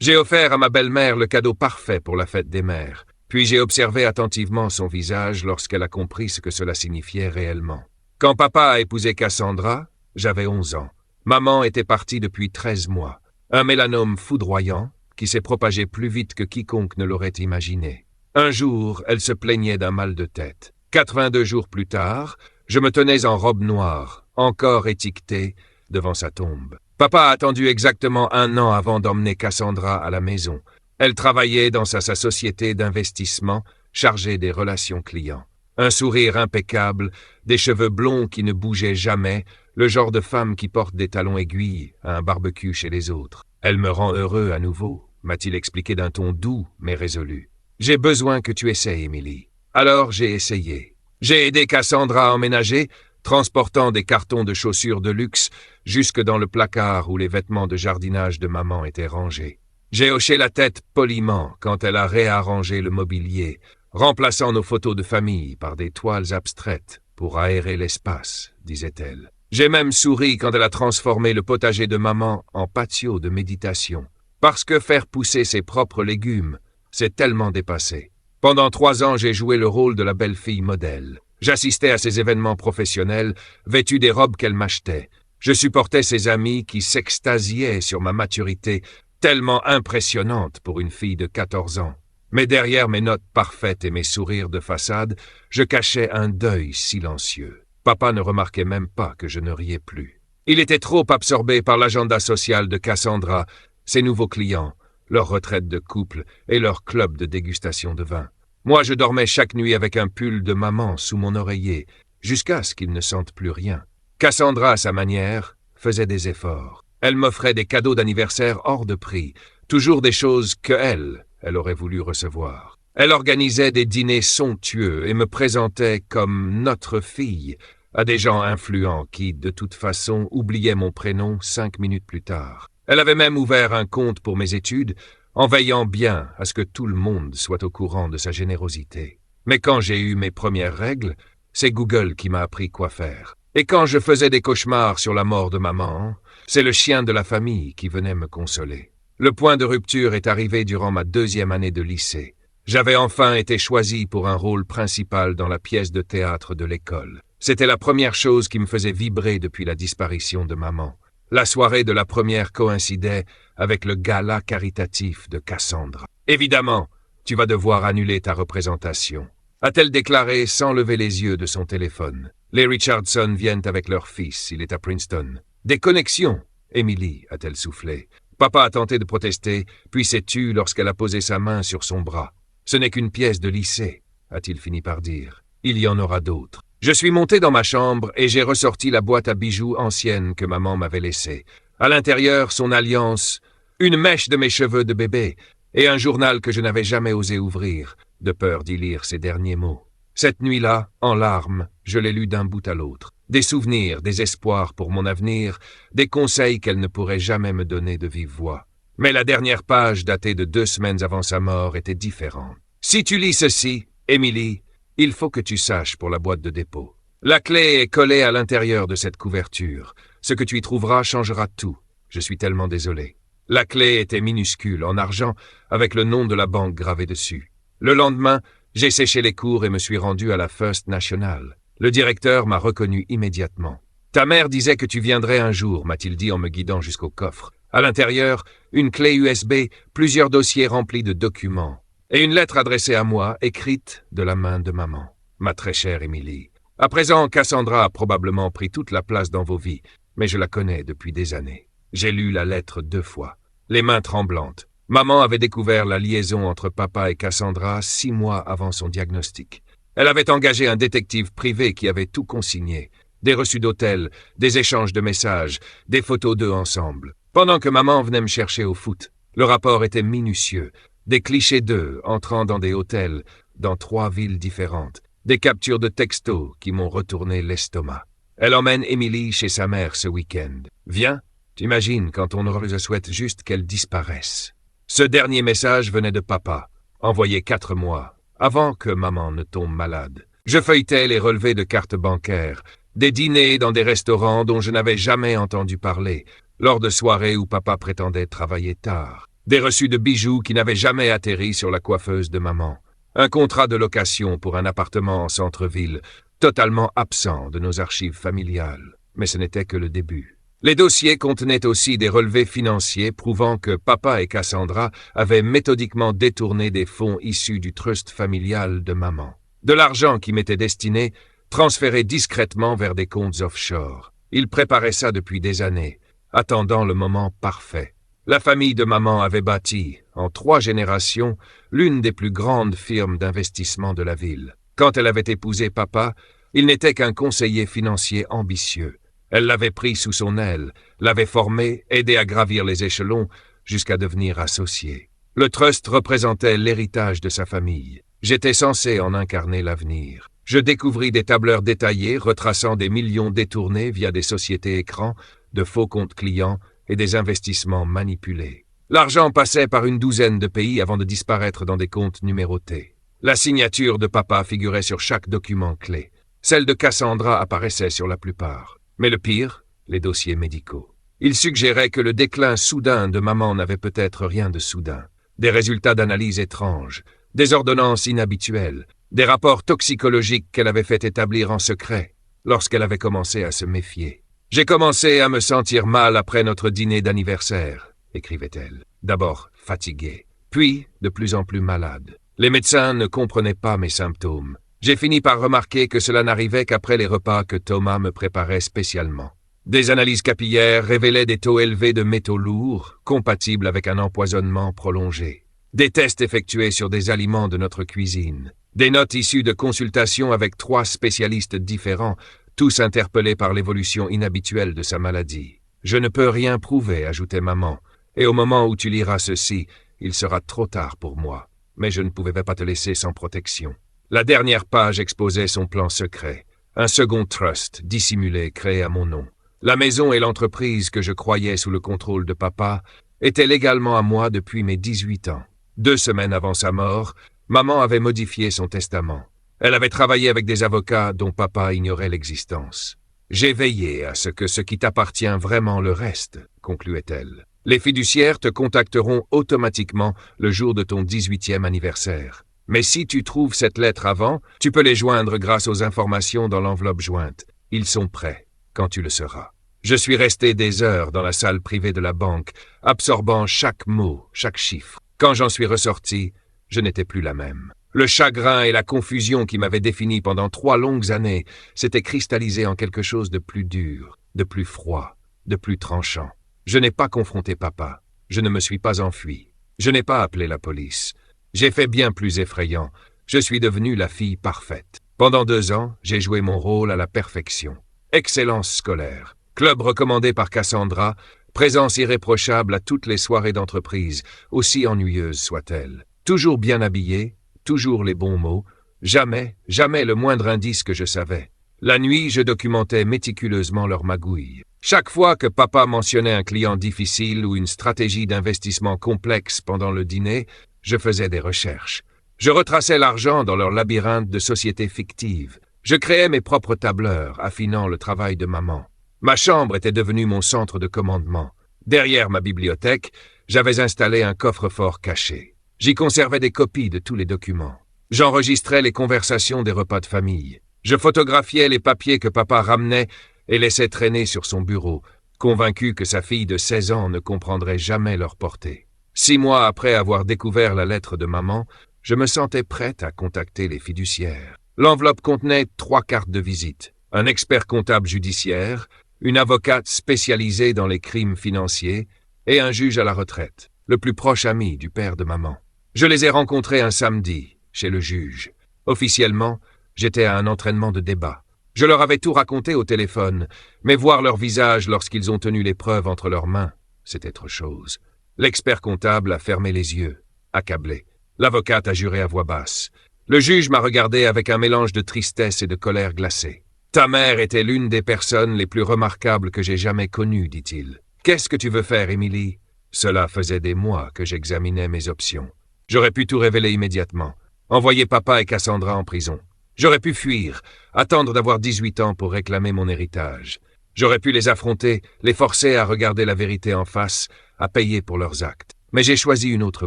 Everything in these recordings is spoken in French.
J'ai offert à ma belle-mère le cadeau parfait pour la fête des mères, puis j'ai observé attentivement son visage lorsqu'elle a compris ce que cela signifiait réellement. Quand papa a épousé Cassandra, j'avais 11 ans. Maman était partie depuis 13 mois. Un mélanome foudroyant qui s'est propagé plus vite que quiconque ne l'aurait imaginé. Un jour, elle se plaignait d'un mal de tête. 82 jours plus tard, je me tenais en robe noire, encore étiquetée, devant sa tombe. Papa a attendu exactement 1 an avant d'emmener Cassandra à la maison. Elle travaillait dans sa société d'investissement, chargée des relations clients. Un sourire impeccable, des cheveux blonds qui ne bougeaient jamais, le genre de femme qui porte des talons aiguilles à un barbecue chez les autres. Elle me rend heureux à nouveau, m'a-t-il expliqué d'un ton doux mais résolu. J'ai besoin que tu essayes, Emily. Alors j'ai essayé. J'ai aidé Cassandra à emménager, transportant des cartons de chaussures de luxe jusque dans le placard où les vêtements de jardinage de maman étaient rangés. J'ai hoché la tête poliment quand elle a réarrangé le mobilier, remplaçant nos photos de famille par des toiles abstraites pour aérer l'espace, disait-elle. J'ai même souri quand elle a transformé le potager de maman en patio de méditation. Parce que faire pousser ses propres légumes, c'est tellement dépassé. Pendant 3 ans, j'ai joué le rôle de la belle-fille modèle. J'assistais à ses événements professionnels, vêtu des robes qu'elle m'achetait. Je supportais ses amis qui s'extasiaient sur ma maturité, tellement impressionnante pour une fille de 14 ans. Mais derrière mes notes parfaites et mes sourires de façade, je cachais un deuil silencieux. Papa ne remarquait même pas que je ne riais plus. Il était trop absorbé par l'agenda social de Cassandra, ses nouveaux clients, leur retraite de couple et leur club de dégustation de vin. Moi, je dormais chaque nuit avec un pull de maman sous mon oreiller, jusqu'à ce qu'il ne sente plus rien. Cassandra, à sa manière, faisait des efforts. Elle m'offrait des cadeaux d'anniversaire hors de prix, toujours des choses que elle aurait voulu recevoir. Elle organisait des dîners somptueux et me présentait comme notre fille à des gens influents qui, de toute façon, oubliaient mon prénom 5 minutes plus tard. Elle avait même ouvert un compte pour mes études, en veillant bien à ce que tout le monde soit au courant de sa générosité. Mais quand j'ai eu mes premières règles, c'est Google qui m'a appris quoi faire. Et quand je faisais des cauchemars sur la mort de maman, c'est le chien de la famille qui venait me consoler. Le point de rupture est arrivé durant ma 2e année de lycée. J'avais enfin été choisi pour un rôle principal dans la pièce de théâtre de l'école. C'était la première chose qui me faisait vibrer depuis la disparition de maman. La soirée de la première coïncidait avec le gala caritatif de Cassandra. « Évidemment, tu vas devoir annuler ta représentation », a-t-elle déclaré sans lever les yeux de son téléphone. Les Richardson viennent avec leur fils, il est à Princeton. « Des connexions, Emily », a-t-elle soufflé. Papa a tenté de protester, puis s'est tu lorsqu'elle a posé sa main sur son bras. « Ce n'est qu'une pièce de lycée », a-t-il fini par dire. « Il y en aura d'autres. » Je suis monté dans ma chambre et j'ai ressorti la boîte à bijoux ancienne que maman m'avait laissée. À l'intérieur, son alliance, une mèche de mes cheveux de bébé et un journal que je n'avais jamais osé ouvrir, de peur d'y lire ces derniers mots. Cette nuit-là, en larmes, je l'ai lu d'un bout à l'autre. Des souvenirs, des espoirs pour mon avenir, des conseils qu'elle ne pourrait jamais me donner de vive voix. Mais la dernière page, datée de 2 semaines avant sa mort, était différente. « Si tu lis ceci, Emily, il faut que tu saches pour la boîte de dépôt. La clé est collée à l'intérieur de cette couverture. Ce que tu y trouveras changera tout. Je suis tellement désolé. » La clé était minuscule, en argent, avec le nom de la banque gravé dessus. Le lendemain, j'ai séché les cours et me suis rendu à la First National. Le directeur m'a reconnu immédiatement. « Ta mère disait que tu viendrais un jour », m'a-t-il dit en me guidant jusqu'au coffre. À l'intérieur, une clé USB, plusieurs dossiers remplis de documents. Et une lettre adressée à moi, écrite de la main de maman. Ma très chère Emily. À présent, Cassandra a probablement pris toute la place dans vos vies, mais je la connais depuis des années. J'ai lu la lettre 2 fois, les mains tremblantes. Maman avait découvert la liaison entre papa et Cassandra 6 mois avant son diagnostic. Elle avait engagé un détective privé qui avait tout consigné. Des reçus d'hôtel, des échanges de messages, des photos d'eux ensemble. Pendant que maman venait me chercher au foot, le rapport était minutieux. Des clichés d'eux entrant dans des hôtels, dans 3 villes différentes. Des captures de textos qui m'ont retourné l'estomac. Elle emmène Emily chez sa mère ce week-end. Viens, t'imagines quand on se souhaite juste qu'elle disparaisse. Ce dernier message venait de papa, envoyé 4 mois, avant que maman ne tombe malade. Je feuilletais les relevés de cartes bancaires, des dîners dans des restaurants dont je n'avais jamais entendu parler, lors de soirées où papa prétendait travailler tard. Des reçus de bijoux qui n'avaient jamais atterri sur la coiffeuse de maman. Un contrat de location pour un appartement en centre-ville, totalement absent de nos archives familiales. Mais ce n'était que le début. Les dossiers contenaient aussi des relevés financiers prouvant que papa et Cassandra avaient méthodiquement détourné des fonds issus du trust familial de maman. De l'argent qui m'était destiné, transféré discrètement vers des comptes offshore. Ils préparaient ça depuis des années, attendant le moment parfait. La famille de maman avait bâti, en 3 générations, l'une des plus grandes firmes d'investissement de la ville. Quand elle avait épousé papa, il n'était qu'un conseiller financier ambitieux. Elle l'avait pris sous son aile, l'avait formé, aidé à gravir les échelons, jusqu'à devenir associé. Le trust représentait l'héritage de sa famille. J'étais censé en incarner l'avenir. Je découvris des tableurs détaillés retraçant des millions détournés via des sociétés écrans, de faux comptes clients et des investissements manipulés. L'argent passait par une douzaine de pays avant de disparaître dans des comptes numérotés. La signature de papa figurait sur chaque document clé. Celle de Cassandra apparaissait sur la plupart. Mais le pire, les dossiers médicaux. Ils suggéraient que le déclin soudain de maman n'avait peut-être rien de soudain. Des résultats d'analyse étranges, des ordonnances inhabituelles, des rapports toxicologiques qu'elle avait fait établir en secret lorsqu'elle avait commencé à se méfier. « J'ai commencé à me sentir mal après notre dîner d'anniversaire », écrivait-elle. D'abord fatiguée, puis de plus en plus malade. Les médecins ne comprenaient pas mes symptômes. J'ai fini par remarquer que cela n'arrivait qu'après les repas que Thomas me préparait spécialement. Des analyses capillaires révélaient des taux élevés de métaux lourds, compatibles avec un empoisonnement prolongé. Des tests effectués sur des aliments de notre cuisine. Des notes issues de consultations avec 3 spécialistes différents, tous interpellés par l'évolution inhabituelle de sa maladie. « Je ne peux rien prouver », ajoutait maman, « et au moment où tu liras ceci, il sera trop tard pour moi. Mais je ne pouvais pas te laisser sans protection. » La dernière page exposait son plan secret, un second trust dissimulé créé à mon nom. La maison et l'entreprise que je croyais sous le contrôle de papa étaient légalement à moi depuis mes 18 ans. 2 semaines avant sa mort, maman avait modifié son testament. Elle avait travaillé avec des avocats dont papa ignorait l'existence. « J'ai veillé à ce qui t'appartient vraiment le reste », concluait-elle. « Les fiduciaires te contacteront automatiquement le jour de ton 18e anniversaire. Mais si tu trouves cette lettre avant, tu peux les joindre grâce aux informations dans l'enveloppe jointe. Ils sont prêts, quand tu le seras. » Je suis resté des heures dans la salle privée de la banque, absorbant chaque mot, chaque chiffre. Quand j'en suis ressorti, je n'étais plus la même. Le chagrin et la confusion qui m'avaient défini pendant 3 longues années s'étaient cristallisés en quelque chose de plus dur, de plus froid, de plus tranchant. Je n'ai pas confronté papa. Je ne me suis pas enfui. Je n'ai pas appelé la police. J'ai fait bien plus effrayant. Je suis devenu la fille parfaite. Pendant 2 ans, j'ai joué mon rôle à la perfection. Excellence scolaire. Club recommandé par Cassandra. Présence irréprochable à toutes les soirées d'entreprise, aussi ennuyeuses soient-elles. Toujours bien habillé, toujours les bons mots. Jamais le moindre indice que je savais. La nuit, je documentais méticuleusement leur magouille. Chaque fois que papa mentionnait un client difficile ou une stratégie d'investissement complexe pendant le dîner, je faisais des recherches. Je retraçais l'argent dans leur labyrinthe de sociétés fictives. Je créais mes propres tableurs, affinant le travail de maman. Ma chambre était devenue mon centre de commandement. Derrière ma bibliothèque, j'avais installé un coffre-fort caché. J'y conservais des copies de tous les documents. J'enregistrais les conversations des repas de famille. Je photographiais les papiers que papa ramenait et laissait traîner sur son bureau, convaincu que sa fille de 16 ans ne comprendrait jamais leur portée. 6 mois après avoir découvert la lettre de maman, je me sentais prête à contacter les fiduciaires. L'enveloppe contenait 3 cartes de visite, un expert comptable judiciaire, une avocate spécialisée dans les crimes financiers et un juge à la retraite, le plus proche ami du père de maman. Je les ai rencontrés un samedi, chez le juge. Officiellement, j'étais à un entraînement de débat. Je leur avais tout raconté au téléphone, mais voir leur visage lorsqu'ils ont tenu les preuves entre leurs mains, c'est autre chose. L'expert comptable a fermé les yeux, accablé. L'avocate a juré à voix basse. Le juge m'a regardé avec un mélange de tristesse et de colère glacée. « Ta mère était l'une des personnes les plus remarquables que j'ai jamais connues, dit-il. Qu'est-ce que tu veux faire, Émilie ?» Cela faisait des mois que j'examinais mes options. J'aurais pu tout révéler immédiatement, envoyer papa et Cassandra en prison. J'aurais pu fuir, attendre d'avoir 18 ans pour réclamer mon héritage. J'aurais pu les affronter, les forcer à regarder la vérité en face, à payer pour leurs actes. Mais j'ai choisi une autre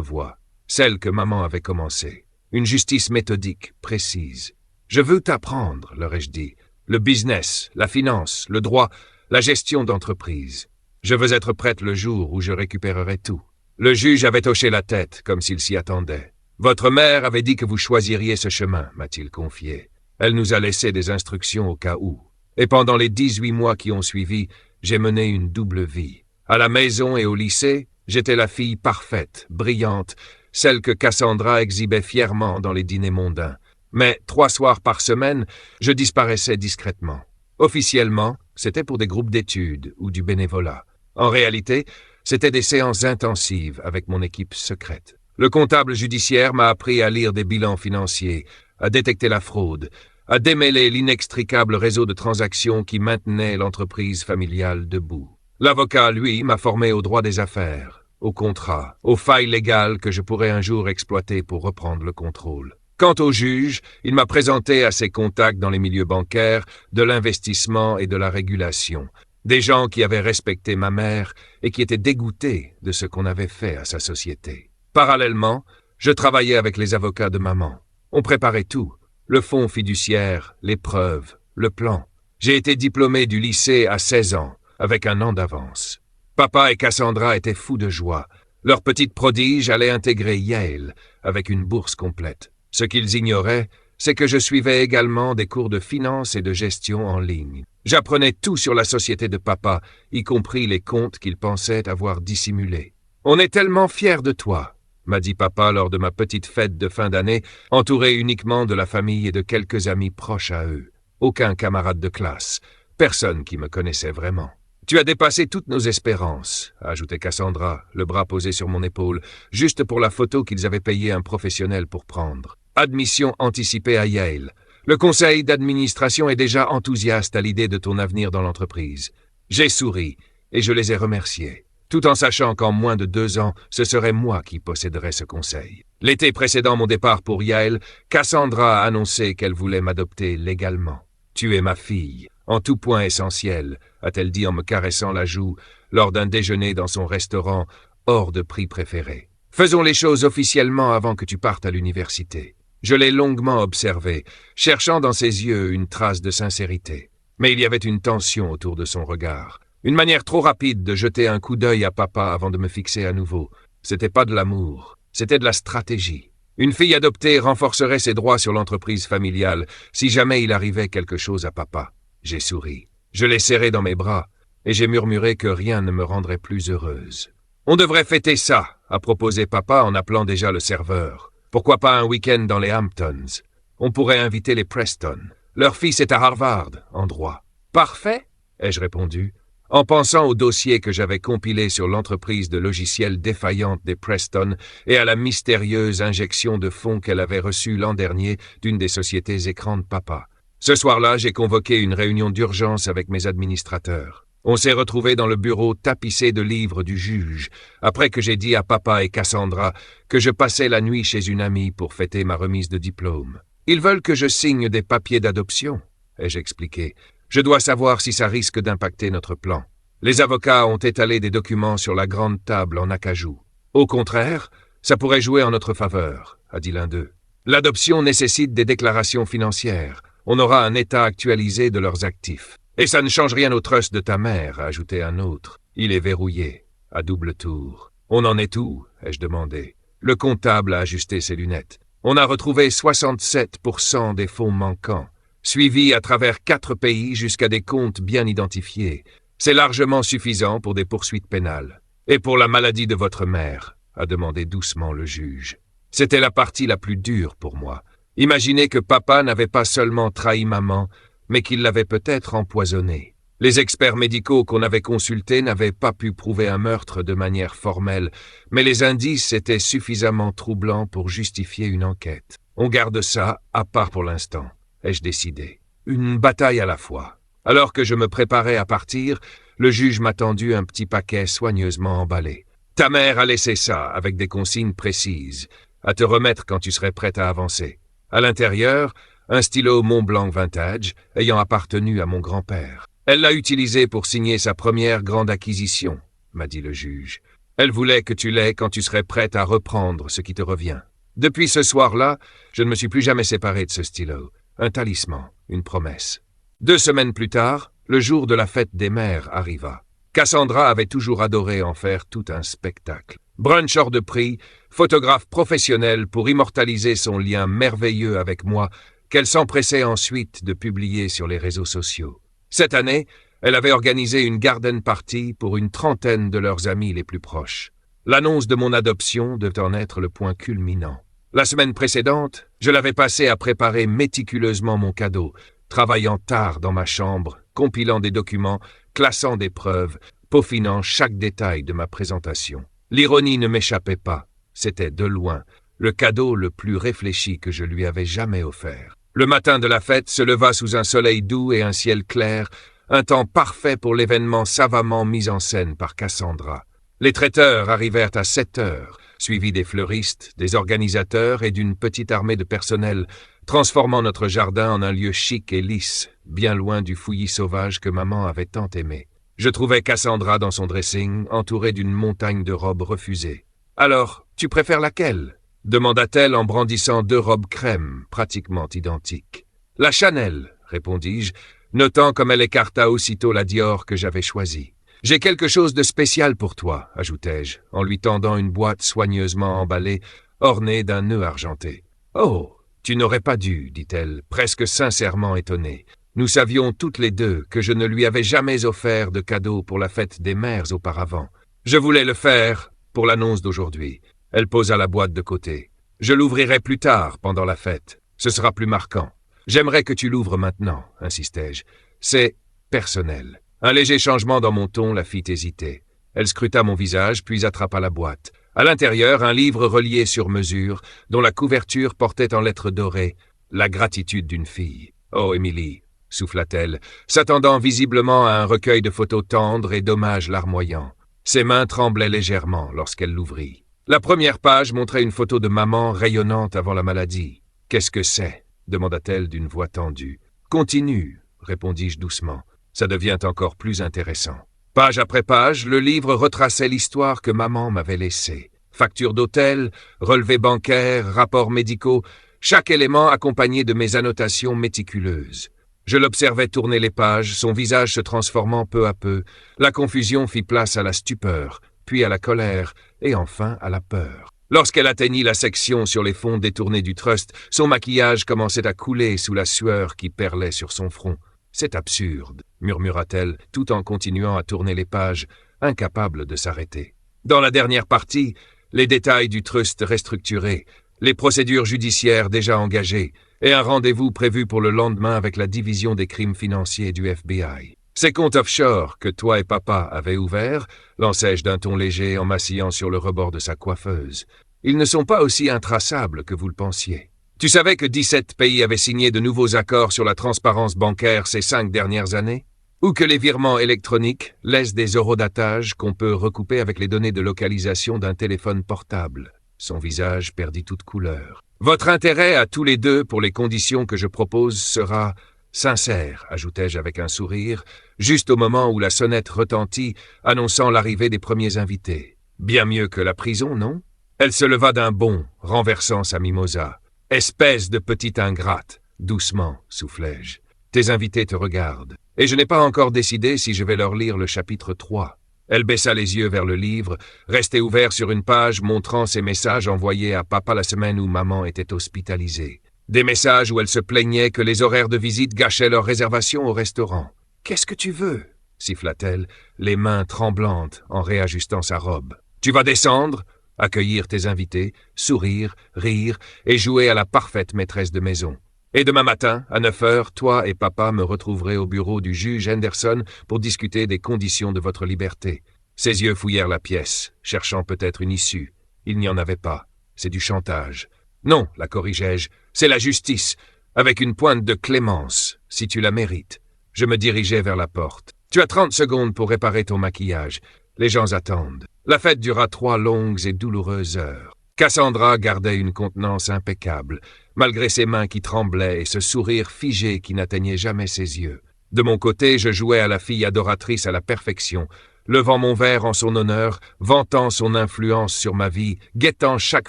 voie, celle que maman avait commencée. Une justice méthodique, précise. Je veux t'apprendre, leur ai-je dit. Le business, la finance, le droit, la gestion d'entreprise. Je veux être prête le jour où je récupérerai tout. Le juge avait hoché la tête, comme s'il s'y attendait. Votre mère avait dit que vous choisiriez ce chemin, m'a-t-il confié. Elle nous a laissé des instructions au cas où. Et pendant les 18 mois qui ont suivi, j'ai mené une double vie. À la maison et au lycée, j'étais la fille parfaite, brillante, celle que Cassandra exhibait fièrement dans les dîners mondains. Mais 3 soirs par semaine, je disparaissais discrètement. Officiellement, c'était pour des groupes d'études ou du bénévolat. En réalité, c'était des séances intensives avec mon équipe secrète. Le comptable judiciaire m'a appris à lire des bilans financiers, à détecter la fraude, à démêler l'inextricable réseau de transactions qui maintenait l'entreprise familiale debout. L'avocat, lui, m'a formé au droit des affaires, aux contrats, aux failles légales que je pourrais un jour exploiter pour reprendre le contrôle. Quant au juge, il m'a présenté à ses contacts dans les milieux bancaires, de l'investissement et de la régulation. Des gens qui avaient respecté ma mère et qui étaient dégoûtés de ce qu'on avait fait à sa société. Parallèlement, je travaillais avec les avocats de maman. On préparait tout, le fonds fiduciaire, les preuves, le plan. J'ai été diplômé du lycée à 16 ans, avec un an d'avance. Papa et Cassandra étaient fous de joie. Leur petite prodige allait intégrer Yale, avec une bourse complète. Ce qu'ils ignoraient, c'est que je suivais également des cours de finance et de gestion en ligne. J'apprenais tout sur la société de papa, y compris les comptes qu'il pensait avoir dissimulés. « On est tellement fiers de toi », m'a dit papa lors de ma petite fête de fin d'année, entouré uniquement de la famille et de quelques amis proches à eux. Aucun camarade de classe, personne qui me connaissait vraiment. « Tu as dépassé toutes nos espérances », ajoutait Cassandra, le bras posé sur mon épaule, juste pour la photo qu'ils avaient payé un professionnel pour prendre. Admission anticipée à Yale. Le conseil d'administration est déjà enthousiaste à l'idée de ton avenir dans l'entreprise. J'ai souri et je les ai remerciés, tout en sachant qu'en moins de 2 ans, ce serait moi qui posséderais ce conseil. L'été précédant mon départ pour Yale, Cassandra a annoncé qu'elle voulait m'adopter légalement. « Tu es ma fille, en tout point essentiel », a-t-elle dit en me caressant la joue lors d'un déjeuner dans son restaurant hors de prix préféré. « Faisons les choses officiellement avant que tu partes à l'université. » Je l'ai longuement observé, cherchant dans ses yeux une trace de sincérité. Mais il y avait une tension autour de son regard. Une manière trop rapide de jeter un coup d'œil à papa avant de me fixer à nouveau. C'était pas de l'amour, c'était de la stratégie. Une fille adoptée renforcerait ses droits sur l'entreprise familiale si jamais il arrivait quelque chose à papa. J'ai souri. Je l'ai serré dans mes bras et j'ai murmuré que rien ne me rendrait plus heureuse. « On devrait fêter ça », a proposé papa en appelant déjà le serveur. Pourquoi pas un week-end dans les Hamptons? On pourrait inviter les Preston. Leur fils est à Harvard, en droit. « Parfait », ai-je répondu, en pensant au dossier que j'avais compilé sur l'entreprise de logiciels défaillante des Preston et à la mystérieuse injection de fonds qu'elle avait reçue l'an dernier d'une des sociétés écrans de papa. Ce soir-là, j'ai convoqué une réunion d'urgence avec mes administrateurs. On s'est retrouvés dans le bureau tapissé de livres du juge, après que j'ai dit à papa et Cassandra que je passais la nuit chez une amie pour fêter ma remise de diplôme. « Ils veulent que je signe des papiers d'adoption », ai-je expliqué. « Je dois savoir si ça risque d'impacter notre plan. » Les avocats ont étalé des documents sur la grande table en acajou. « Au contraire, ça pourrait jouer en notre faveur », a dit l'un d'eux. « L'adoption nécessite des déclarations financières. On aura un état actualisé de leurs actifs. » « Et ça ne change rien au trust de ta mère », a ajouté un autre. « Il est verrouillé, à double tour. »« On en est où ?» ai-je demandé. Le comptable a ajusté ses lunettes. « On a retrouvé 67% des fonds manquants, suivis à travers 4 pays jusqu'à des comptes bien identifiés. C'est largement suffisant pour des poursuites pénales. »« Et pour la maladie de votre mère ?» a demandé doucement le juge. C'était la partie la plus dure pour moi. Imaginez que papa n'avait pas seulement trahi maman, mais qu'il l'avait peut-être empoisonné. Les experts médicaux qu'on avait consultés n'avaient pas pu prouver un meurtre de manière formelle, mais les indices étaient suffisamment troublants pour justifier une enquête. On garde ça à part pour l'instant, ai-je décidé. Une bataille à la fois. Alors que je me préparais à partir, le juge m'a tendu un petit paquet soigneusement emballé. « Ta mère a laissé ça, avec des consignes précises, à te remettre quand tu serais prête à avancer. À l'intérieur, un stylo Montblanc vintage ayant appartenu à mon grand-père. Elle l'a utilisé pour signer sa première grande acquisition, m'a dit le juge. Elle voulait que tu l'aies quand tu serais prête à reprendre ce qui te revient. Depuis ce soir-là, je ne me suis plus jamais séparé de ce stylo. Un talisman, une promesse. 2 semaines plus tard, le jour de la fête des mères arriva. Cassandra avait toujours adoré en faire tout un spectacle. Brunch hors de prix, photographe professionnel pour immortaliser son lien merveilleux avec moi, qu'elle s'empressait ensuite de publier sur les réseaux sociaux. Cette année, elle avait organisé une garden party pour une trentaine de leurs amis les plus proches. L'annonce de mon adoption devait en être le point culminant. La semaine précédente, je l'avais passé à préparer méticuleusement mon cadeau, travaillant tard dans ma chambre, compilant des documents, classant des preuves, peaufinant chaque détail de ma présentation. L'ironie ne m'échappait pas. C'était, de loin, le cadeau le plus réfléchi que je lui avais jamais offert. Le matin de la fête se leva sous un soleil doux et un ciel clair, un temps parfait pour l'événement savamment mis en scène par Cassandra. Les traiteurs arrivèrent à 7 heures, suivis des fleuristes, des organisateurs et d'une petite armée de personnel, transformant notre jardin en un lieu chic et lisse, bien loin du fouillis sauvage que maman avait tant aimé. Je trouvais Cassandra dans son dressing, entourée d'une montagne de robes refusées. « Alors, tu préfères laquelle ?» demanda-t-elle en brandissant 2 robes crème, pratiquement identiques. « La Chanel », répondis-je, notant comme elle écarta aussitôt la Dior que j'avais choisie. « J'ai quelque chose de spécial pour toi », ajoutai-je, en lui tendant une boîte soigneusement emballée, ornée d'un nœud argenté. « Oh, tu n'aurais pas dû, dit-elle, presque sincèrement étonnée. Nous savions toutes les deux que je ne lui avais jamais offert de cadeau pour la fête des mères auparavant. Je voulais le faire pour l'annonce d'aujourd'hui. Elle posa la boîte de côté. Je l'ouvrirai plus tard, pendant la fête. Ce sera plus marquant. J'aimerais que tu l'ouvres maintenant, insistai-je. C'est personnel. Un léger changement dans mon ton la fit hésiter. Elle scruta mon visage, puis attrapa la boîte. À l'intérieur, un livre relié sur mesure, dont la couverture portait en lettres dorées « La gratitude d'une fille ». « Oh, Émilie !» souffla-t-elle, s'attendant visiblement à un recueil de photos tendres et d'hommages larmoyants. Ses mains tremblaient légèrement lorsqu'elle l'ouvrit. La première page montrait une photo de maman rayonnante avant la maladie. « Qu'est-ce que c'est ?» demanda-t-elle d'une voix tendue. « Continue », répondis-je doucement. « Ça devient encore plus intéressant. » Page après page, le livre retraçait l'histoire que maman m'avait laissée. Factures d'hôtel, relevés bancaires, rapports médicaux, chaque élément accompagné de mes annotations méticuleuses. Je l'observais tourner les pages, son visage se transformant peu à peu. La confusion fit place à la stupeur, puis à la colère, et enfin à la peur. Lorsqu'elle atteignit la section sur les fonds détournés du trust, son maquillage commençait à couler sous la sueur qui perlait sur son front. « C'est absurde », murmura-t-elle, tout en continuant à tourner les pages, incapable de s'arrêter. Dans la dernière partie, les détails du trust restructuré, les procédures judiciaires déjà engagées, et un rendez-vous prévu pour le lendemain avec la division des crimes financiers du FBI. Ces comptes offshore que toi et papa avaient ouverts, lançai-je d'un ton léger en m'asseyant sur le rebord de sa coiffeuse. Ils ne sont pas aussi intraçables que vous le pensiez. Tu savais que 17 pays avaient signé de nouveaux accords sur la transparence bancaire ces 5 dernières années? Ou que les virements électroniques laissent des eurodatages qu'on peut recouper avec les données de localisation d'un téléphone portable? Son visage perdit toute couleur. Votre intérêt à tous les deux pour les conditions que je propose sera sincère, ajoutai-je avec un sourire, juste au moment où la sonnette retentit, annonçant l'arrivée des premiers invités. Bien mieux que la prison, non? Elle se leva d'un bond, renversant sa mimosa. « Espèce de petite ingrate !» Doucement, soufflai-je. « Tes invités te regardent, et je n'ai pas encore décidé si je vais leur lire le chapitre 3. » Elle baissa les yeux vers le livre, resté ouvert sur une page montrant ses messages envoyés à papa la semaine où maman était hospitalisée. Des messages où elle se plaignait que les horaires de visite gâchaient leur réservation au restaurant. « Qu'est-ce que tu veux ?» siffla-t-elle, les mains tremblantes en réajustant sa robe. « Tu vas descendre, accueillir tes invités, sourire, rire et jouer à la parfaite maîtresse de maison. Et demain matin, à 9 heures, toi et papa me retrouverez au bureau du juge Henderson pour discuter des conditions de votre liberté. » Ses yeux fouillèrent la pièce, cherchant peut-être une issue. Il n'y en avait pas. C'est du chantage. « Non, la corrigeai-je, c'est la justice, avec une pointe de clémence, si tu la mérites. » Je me dirigeai vers la porte. « Tu as 30 secondes pour réparer ton maquillage. Les gens attendent. » La fête dura 3 longues et douloureuses heures. Cassandra gardait une contenance impeccable, malgré ses mains qui tremblaient et ce sourire figé qui n'atteignait jamais ses yeux. De mon côté, je jouais à la fille adoratrice à la perfection, levant mon verre en son honneur, vantant son influence sur ma vie, guettant chaque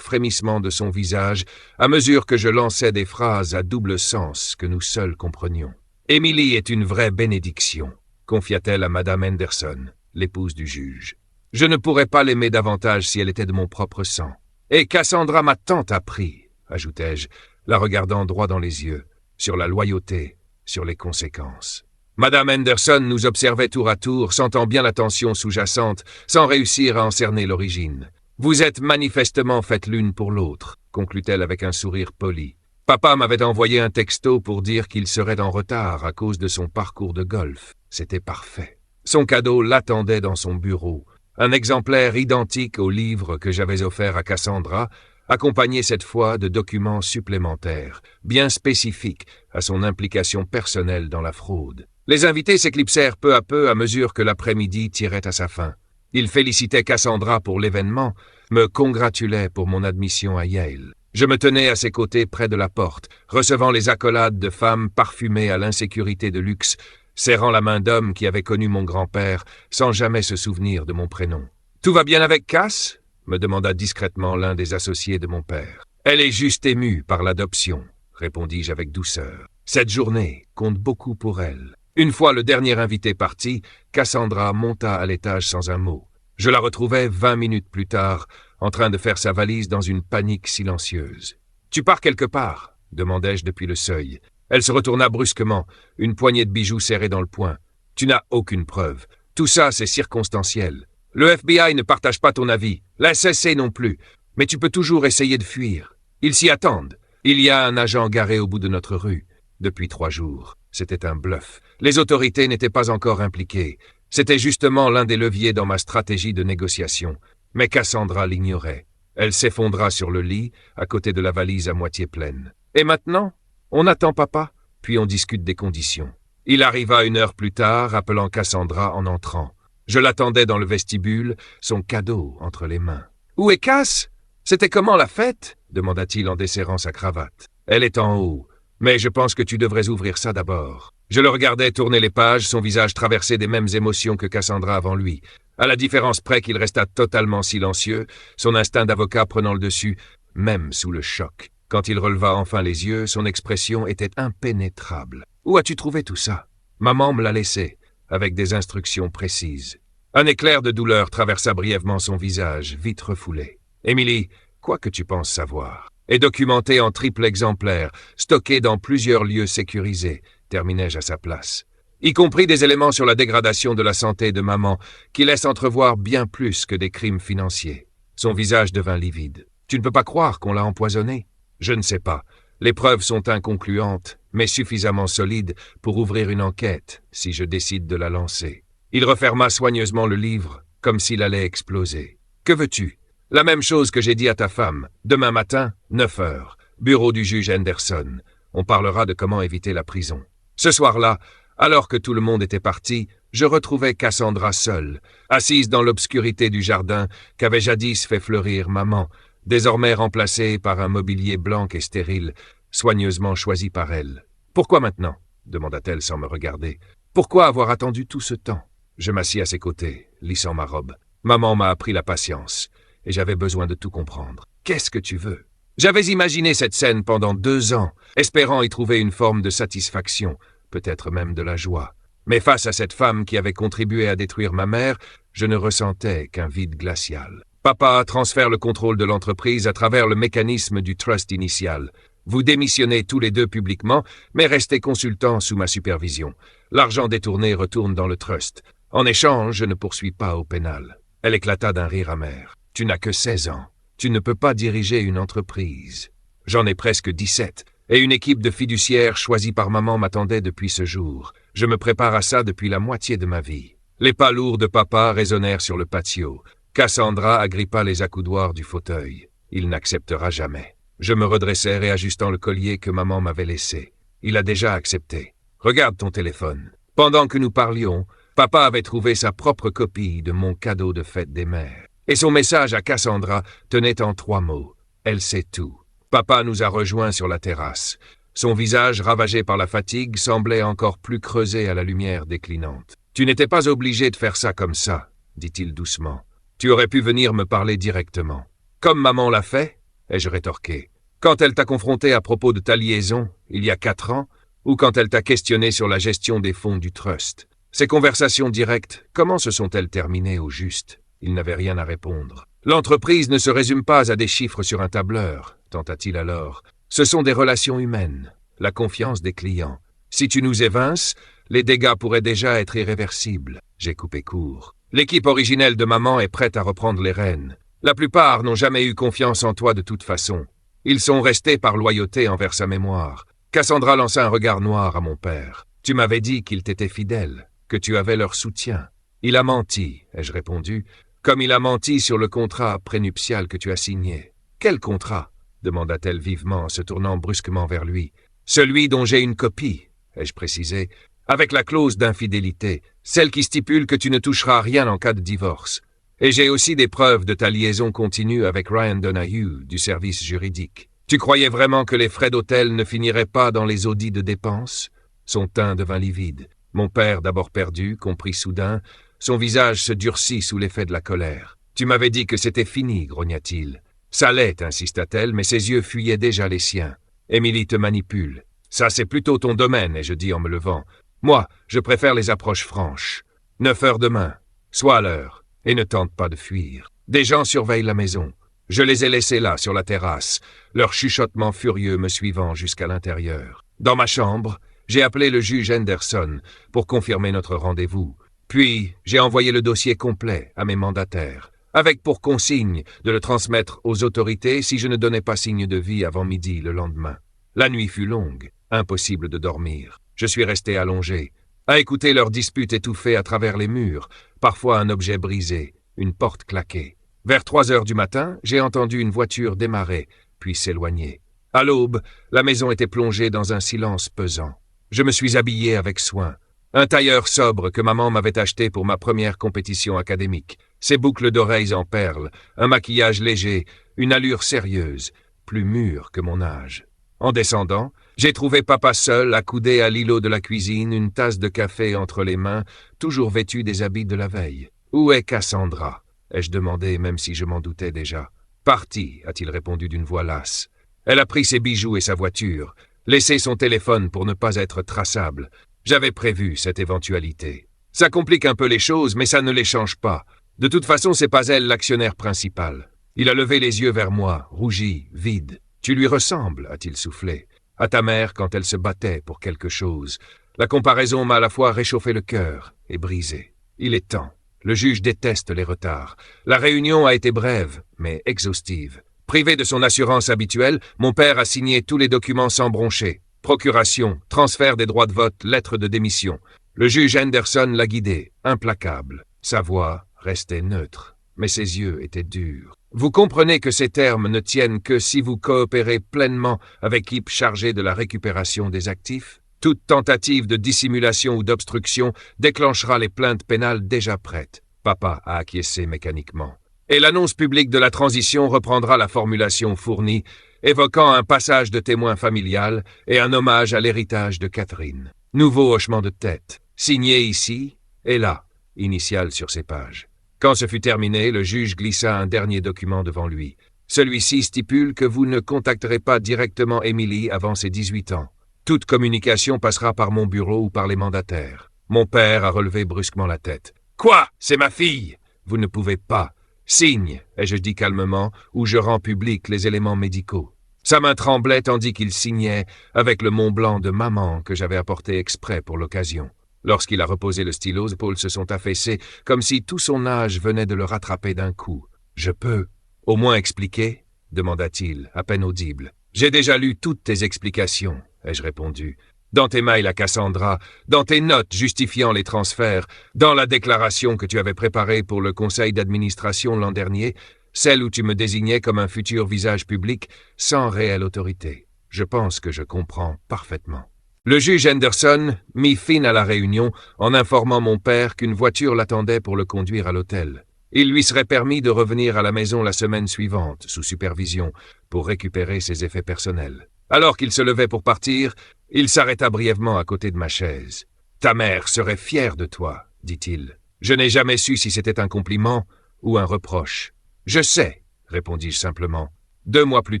frémissement de son visage, à mesure que je lançais des phrases à double sens que nous seuls comprenions. « Émilie est une vraie bénédiction », confia-t-elle à Madame Henderson, l'épouse du juge. « Je ne pourrais pas l'aimer davantage si elle était de mon propre sang. Et Cassandra m'a tant appris, ajoutai-je, la regardant droit dans les yeux, sur la loyauté, sur les conséquences. Madame Henderson nous observait tour à tour, sentant bien la tension sous-jacente, sans réussir à en cerner l'origine. « Vous êtes manifestement faites l'une pour l'autre », conclut-elle avec un sourire poli. Papa m'avait envoyé un texto pour dire qu'il serait en retard à cause de son parcours de golf. C'était parfait. Son cadeau l'attendait dans son bureau. Un exemplaire identique au livre que j'avais offert à Cassandra, accompagné cette fois de documents supplémentaires, bien spécifiques à son implication personnelle dans la fraude. Les invités s'éclipsèrent peu à peu à mesure que l'après-midi tirait à sa fin. Ils félicitaient Cassandra pour l'événement, me congratulaient pour mon admission à Yale. Je me tenais à ses côtés près de la porte, recevant les accolades de femmes parfumées à l'insécurité de luxe, serrant la main d'homme qui avait connu mon grand-père sans jamais se souvenir de mon prénom. « Tout va bien avec Cass ?» me demanda discrètement l'un des associés de mon père. « Elle est juste émue par l'adoption », répondis-je avec douceur. « Cette journée compte beaucoup pour elle. » Une fois le dernier invité parti, Cassandra monta à l'étage sans un mot. Je la retrouvai 20 minutes plus tard, en train de faire sa valise dans une panique silencieuse. « Tu pars quelque part ?» demandai-je depuis le seuil. Elle se retourna brusquement, une poignée de bijoux serrés dans le poing. « Tu n'as aucune preuve. Tout ça, c'est circonstanciel. Le FBI ne partage pas ton avis, la SSC non plus, mais tu peux toujours essayer de fuir. Ils s'y attendent. Il y a un agent garé au bout de notre rue. Depuis 3 jours. C'était un bluff. Les autorités n'étaient pas encore impliquées. C'était justement l'un des leviers dans ma stratégie de négociation. Mais Cassandra l'ignorait. Elle s'effondra sur le lit, à côté de la valise à moitié pleine. Et maintenant, on attend papa, puis on discute des conditions. Il arriva 1 heure plus tard, appelant Cassandra en entrant. Je l'attendais dans le vestibule, son cadeau entre les mains. « Où est Cass ? C'était comment la fête ?» demanda-t-il en desserrant sa cravate. « Elle est en haut, mais je pense que tu devrais ouvrir ça d'abord. » Je le regardais tourner les pages, son visage traversé des mêmes émotions que Cassandra avant lui. À la différence près qu'il resta totalement silencieux, son instinct d'avocat prenant le dessus, même sous le choc. Quand il releva enfin les yeux, son expression était impénétrable. « Où as-tu trouvé tout ça ?» Maman me l'a laissé, avec des instructions précises. Un éclair de douleur traversa brièvement son visage, vite refoulé. « Émilie, quoi que tu penses savoir, est documenté en triple exemplaire, stocké dans plusieurs lieux sécurisés, terminai-je à sa place. Y compris des éléments sur la dégradation de la santé de maman, qui laissent entrevoir bien plus que des crimes financiers. » Son visage devint livide. « Tu ne peux pas croire qu'on l'a empoisonné ? » Je ne sais pas. Les preuves sont inconcluantes, mais suffisamment solides pour ouvrir une enquête, si je décide de la lancer. Il referma soigneusement le livre, comme s'il allait exploser. « Que veux-tu ? La même chose que j'ai dit à ta femme. Demain matin, 9 heures, bureau du juge Henderson. On parlera de comment éviter la prison. » Ce soir-là, alors que tout le monde était parti, je retrouvais Cassandra seule, assise dans l'obscurité du jardin qu'avait jadis fait fleurir maman, désormais remplacée par un mobilier blanc et stérile, soigneusement choisi par elle. « Pourquoi maintenant ?» demanda-t-elle sans me regarder. « Pourquoi avoir attendu tout ce temps ?» Je m'assis à ses côtés, lissant ma robe. Maman m'a appris la patience, et j'avais besoin de tout comprendre. « Qu'est-ce que tu veux ?» J'avais imaginé cette scène pendant 2 ans, espérant y trouver une forme de satisfaction, peut-être même de la joie. Mais face à cette femme qui avait contribué à détruire ma mère, je ne ressentais qu'un vide glacial. Papa transfère le contrôle de l'entreprise à travers le mécanisme du trust initial. Vous démissionnez tous les 2 publiquement, mais restez consultants sous ma supervision. L'argent détourné retourne dans le trust. En échange, je ne poursuis pas au pénal. Elle éclata d'un rire amer. Tu n'as que 16 ans. Tu ne peux pas diriger une entreprise. J'en ai presque 17, et une équipe de fiduciaires choisie par maman m'attendait depuis ce jour. Je me prépare à ça depuis la moitié de ma vie. Les pas lourds de papa résonnèrent sur le patio. Cassandra agrippa les accoudoirs du fauteuil. Il n'acceptera jamais. Je me redressai réajustant le collier que maman m'avait laissé. Il a déjà accepté. Regarde ton téléphone. Pendant que nous parlions, papa avait trouvé sa propre copie de mon cadeau de fête des mères. Et son message à Cassandra tenait en 3 mots. Elle sait tout. Papa nous a rejoints sur la terrasse. Son visage, ravagé par la fatigue, semblait encore plus creusé à la lumière déclinante. Tu n'étais pas obligé de faire ça comme ça. dit-il doucement. Tu aurais pu venir me parler directement. Comme maman l'a fait, ai-je rétorqué. Quand elle t'a confronté à propos de ta liaison, il y a 4 ans, ou quand elle t'a questionné sur la gestion des fonds du trust. Ces conversations directes, comment se sont-elles terminées au juste? Il n'avait rien à répondre. L'entreprise ne se résume pas à des chiffres sur un tableur, tenta-t-il alors. Ce sont des relations humaines, la confiance des clients. Si tu nous évinces, les dégâts pourraient déjà être irréversibles. J'ai coupé court. L'équipe originelle de maman est prête à reprendre les rênes. La plupart n'ont jamais eu confiance en toi de toute façon. Ils sont restés par loyauté envers sa mémoire. Cassandra lança un regard noir à mon père. Tu m'avais dit qu'ils t'étaient fidèles, que tu avais leur soutien. Il a menti, ai-je répondu, comme il a menti sur le contrat prénuptial que tu as signé. Quel contrat? Demanda-t-elle vivement en se tournant brusquement vers lui. Celui dont j'ai une copie, ai-je précisé, avec la clause d'infidélité, celle qui stipule que tu ne toucheras rien en cas de divorce. Et j'ai aussi des preuves de ta liaison continue avec Ryan Donahue, du service juridique. Tu croyais vraiment que les frais d'hôtel ne finiraient pas dans les audits de dépenses? Son teint devint livide. Mon père, d'abord perdu, comprit soudain. Son visage se durcit sous l'effet de la colère. « Tu m'avais dit que c'était fini, grogna-t-il. »« Ça l'est, insista-t-elle, mais ses yeux fuyaient déjà les siens. »« Émilie te manipule. Ça, c'est plutôt ton domaine, ai-je dit en me levant. Moi, je préfère les approches franches. 9 heures demain. Sois à l'heure. Et ne tente pas de fuir. Des gens surveillent la maison. Je les ai laissés là, sur la terrasse, leur chuchotement furieux me suivant jusqu'à l'intérieur. Dans ma chambre, j'ai appelé le juge Henderson pour confirmer notre rendez-vous. Puis, j'ai envoyé le dossier complet à mes mandataires, avec pour consigne de le transmettre aux autorités si je ne donnais pas signe de vie avant midi le lendemain. La nuit fut longue, impossible de dormir. Je suis resté allongé, à écouter leurs disputes étouffées à travers les murs, parfois un objet brisé, une porte claquée. Vers 3 heures du matin, j'ai entendu une voiture démarrer, puis s'éloigner. À l'aube, la maison était plongée dans un silence pesant. Je me suis habillé avec soin. Un tailleur sobre que maman m'avait acheté pour ma première compétition académique. Ses boucles d'oreilles en perles, un maquillage léger, une allure sérieuse, plus mûre que mon âge. En descendant, j'ai trouvé papa seul, accoudé à l'îlot de la cuisine, une tasse de café entre les mains, toujours vêtu des habits de la veille. « Où est Cassandra ?» ai-je demandé, même si je m'en doutais déjà. « Partie », a-t-il répondu d'une voix lasse. Elle a pris ses bijoux et sa voiture, laissé son téléphone pour ne pas être traçable. J'avais prévu cette éventualité. Ça complique un peu les choses, mais ça ne les change pas. De toute façon, c'est pas elle l'actionnaire principal. Il a levé les yeux vers moi, rougi, vide. « Tu lui ressembles », a-t-il soufflé. « À ta mère quand elle se battait pour quelque chose. La comparaison m'a à la fois réchauffé le cœur et brisé. Il est temps. Le juge déteste les retards. La réunion a été brève, mais exhaustive. Privé de son assurance habituelle, mon père a signé tous les documents sans broncher. Procuration, transfert des droits de vote, lettre de démission. Le juge Henderson l'a guidé, implacable. Sa voix restait neutre, mais ses yeux étaient durs. Vous comprenez que ces termes ne tiennent que si vous coopérez pleinement avec l'équipe chargée de la récupération des actifs? Toute tentative de dissimulation ou d'obstruction déclenchera les plaintes pénales déjà prêtes. Papa a acquiescé mécaniquement. Et l'annonce publique de la transition reprendra la formulation fournie, évoquant un passage de témoin familial et un hommage à l'héritage de Catherine. Nouveau hochement de tête, signé ici et là, initial sur ces pages. Quand ce fut terminé, le juge glissa un dernier document devant lui. Celui-ci stipule que vous ne contacterez pas directement Émilie avant ses 18 ans. Toute communication passera par mon bureau ou par les mandataires. Mon père a relevé brusquement la tête. « Quoi? C'est ma fille? Vous ne pouvez pas. Signe, ai-je dit calmement, ou je rends public les éléments médicaux. » Sa main tremblait tandis qu'il signait avec le Mont Blanc de maman que j'avais apporté exprès pour l'occasion. Lorsqu'il a reposé le stylo, ses épaules se sont affaissées, comme si tout son âge venait de le rattraper d'un coup. « Je peux au moins expliquer ?» demanda-t-il, à peine audible. « J'ai déjà lu toutes tes explications, » ai-je répondu. « Dans tes mails à Cassandra, dans tes notes justifiant les transferts, dans la déclaration que tu avais préparée pour le conseil d'administration l'an dernier, celle où tu me désignais comme un futur visage public sans réelle autorité. Je pense que je comprends parfaitement. » Le juge Henderson mit fin à la réunion en informant mon père qu'une voiture l'attendait pour le conduire à l'hôtel. Il lui serait permis de revenir à la maison la semaine suivante, sous supervision, pour récupérer ses effets personnels. Alors qu'il se levait pour partir, il s'arrêta brièvement à côté de ma chaise. « Ta mère serait fière de toi, dit-il. Je n'ai jamais su si c'était un compliment ou un reproche. « Je sais », répondis-je simplement. 2 mois plus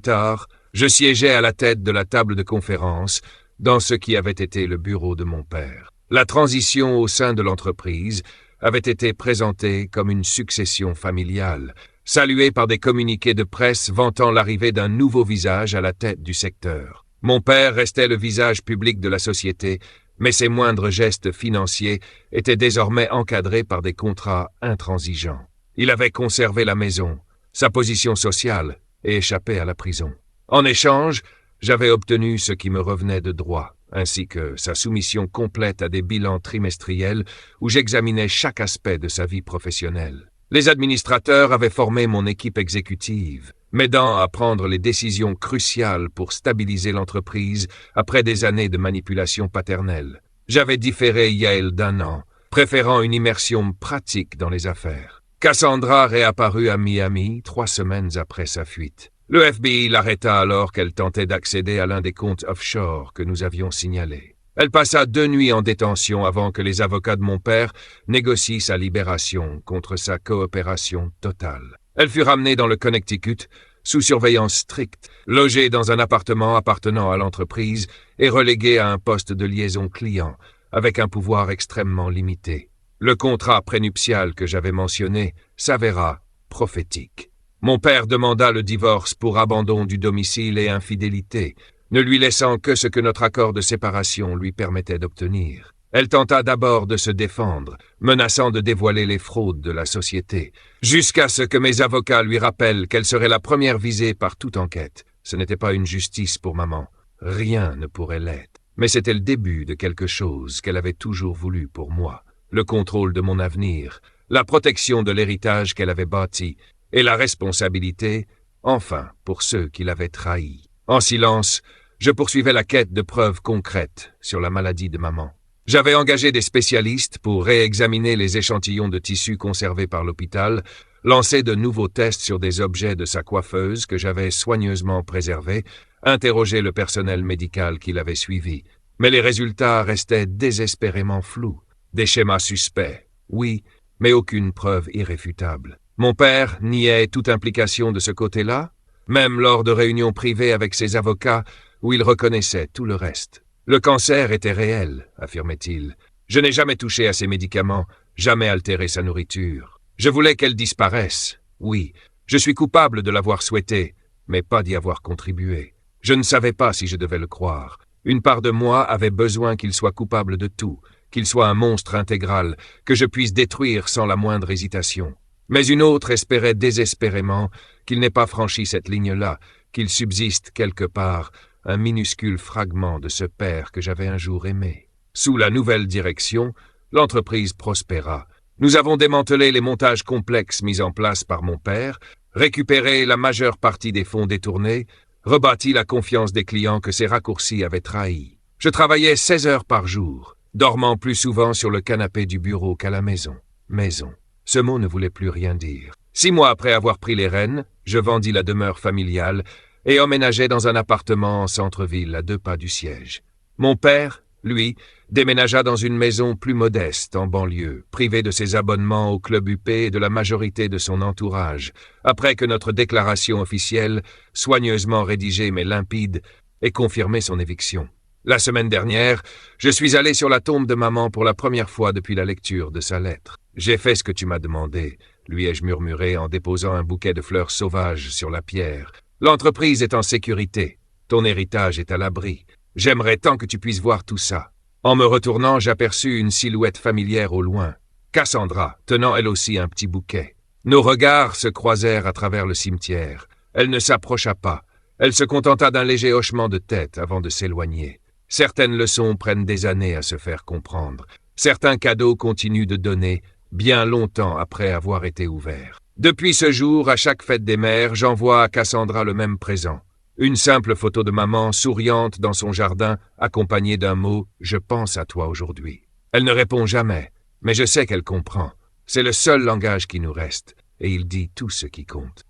tard, je siégeais à la tête de la table de conférence dans ce qui avait été le bureau de mon père. La transition au sein de l'entreprise avait été présentée comme une succession familiale, saluée par des communiqués de presse vantant l'arrivée d'un nouveau visage à la tête du secteur. Mon père restait le visage public de la société, mais ses moindres gestes financiers étaient désormais encadrés par des contrats intransigeants. Il avait conservé la maison, sa position sociale, et échappé à la prison. En échange, j'avais obtenu ce qui me revenait de droit, ainsi que sa soumission complète à des bilans trimestriels où j'examinais chaque aspect de sa vie professionnelle. Les administrateurs avaient formé mon équipe exécutive, m'aidant à prendre les décisions cruciales pour stabiliser l'entreprise après des années de manipulation paternelle. J'avais différé Yael d'1 an, préférant une immersion pratique dans les affaires. Cassandra réapparut à Miami 3 semaines après sa fuite. Le FBI l'arrêta alors qu'elle tentait d'accéder à l'un des comptes offshore que nous avions signalés. Elle passa 2 nuits en détention avant que les avocats de mon père négocient sa libération contre sa coopération totale. Elle fut ramenée dans le Connecticut, sous surveillance stricte, logée dans un appartement appartenant à l'entreprise et reléguée à un poste de liaison client, avec un pouvoir extrêmement limité. Le contrat prénuptial que j'avais mentionné s'avéra prophétique. Mon père demanda le divorce pour abandon du domicile et infidélité, ne lui laissant que ce que notre accord de séparation lui permettait d'obtenir. Elle tenta d'abord de se défendre, menaçant de dévoiler les fraudes de la société, jusqu'à ce que mes avocats lui rappellent qu'elle serait la première visée par toute enquête. Ce n'était pas une justice pour maman. Rien ne pourrait l'être. Mais c'était le début de quelque chose qu'elle avait toujours voulu pour moi. Le contrôle de mon avenir, la protection de l'héritage qu'elle avait bâti, et la responsabilité, enfin, pour ceux qui l'avaient trahi. En silence, je poursuivais la quête de preuves concrètes sur la maladie de maman. J'avais engagé des spécialistes pour réexaminer les échantillons de tissus conservés par l'hôpital, lancer de nouveaux tests sur des objets de sa coiffeuse que j'avais soigneusement préservés, interroger le personnel médical qui l'avait suivi. Mais les résultats restaient désespérément flous. Des schémas suspects, oui, mais aucune preuve irréfutable. Mon père niait toute implication de ce côté-là, même lors de réunions privées avec ses avocats où il reconnaissait tout le reste. Le cancer était réel, affirmait-il. Je n'ai jamais touché à ses médicaments, jamais altéré sa nourriture. Je voulais qu'elle disparaisse. Oui, je suis coupable de l'avoir souhaité, mais pas d'y avoir contribué. Je ne savais pas si je devais le croire. Une part de moi avait besoin qu'il soit coupable de tout, qu'il soit un monstre intégral, que je puisse détruire sans la moindre hésitation. Mais une autre espérait désespérément qu'il n'ait pas franchi cette ligne-là, qu'il subsiste quelque part un minuscule fragment de ce père que j'avais un jour aimé. Sous la nouvelle direction, l'entreprise prospéra. Nous avons démantelé les montages complexes mis en place par mon père, récupéré la majeure partie des fonds détournés, rebâti la confiance des clients que ces raccourcis avaient trahis. Je travaillais 16 heures par jour, dormant plus souvent sur le canapé du bureau qu'à la maison. Maison. Ce mot ne voulait plus rien dire. 6 mois après avoir pris les rênes, je vendis la demeure familiale et emménageai dans un appartement en centre-ville à 2 pas du siège. Mon père, lui, déménagea dans une maison plus modeste en banlieue, privé de ses abonnements au club UP et de la majorité de son entourage, après que notre déclaration officielle, soigneusement rédigée mais limpide, ait confirmé son éviction. La semaine dernière, je suis allé sur la tombe de maman pour la première fois depuis la lecture de sa lettre. « J'ai fait ce que tu m'as demandé », lui ai-je murmuré en déposant un bouquet de fleurs sauvages sur la pierre. « L'entreprise est en sécurité. Ton héritage est à l'abri. J'aimerais tant que tu puisses voir tout ça. » En me retournant, j'aperçus une silhouette familière au loin. Cassandra, tenant elle aussi un petit bouquet. Nos regards se croisèrent à travers le cimetière. Elle ne s'approcha pas. Elle se contenta d'un léger hochement de tête avant de s'éloigner. Certaines leçons prennent des années à se faire comprendre. Certains cadeaux continuent de donner, bien longtemps après avoir été ouverts. Depuis ce jour, à chaque fête des mères, j'envoie à Cassandra le même présent. Une simple photo de maman souriante dans son jardin, accompagnée d'un mot « Je pense à toi aujourd'hui ». Elle ne répond jamais, mais je sais qu'elle comprend. C'est le seul langage qui nous reste, et il dit tout ce qui compte.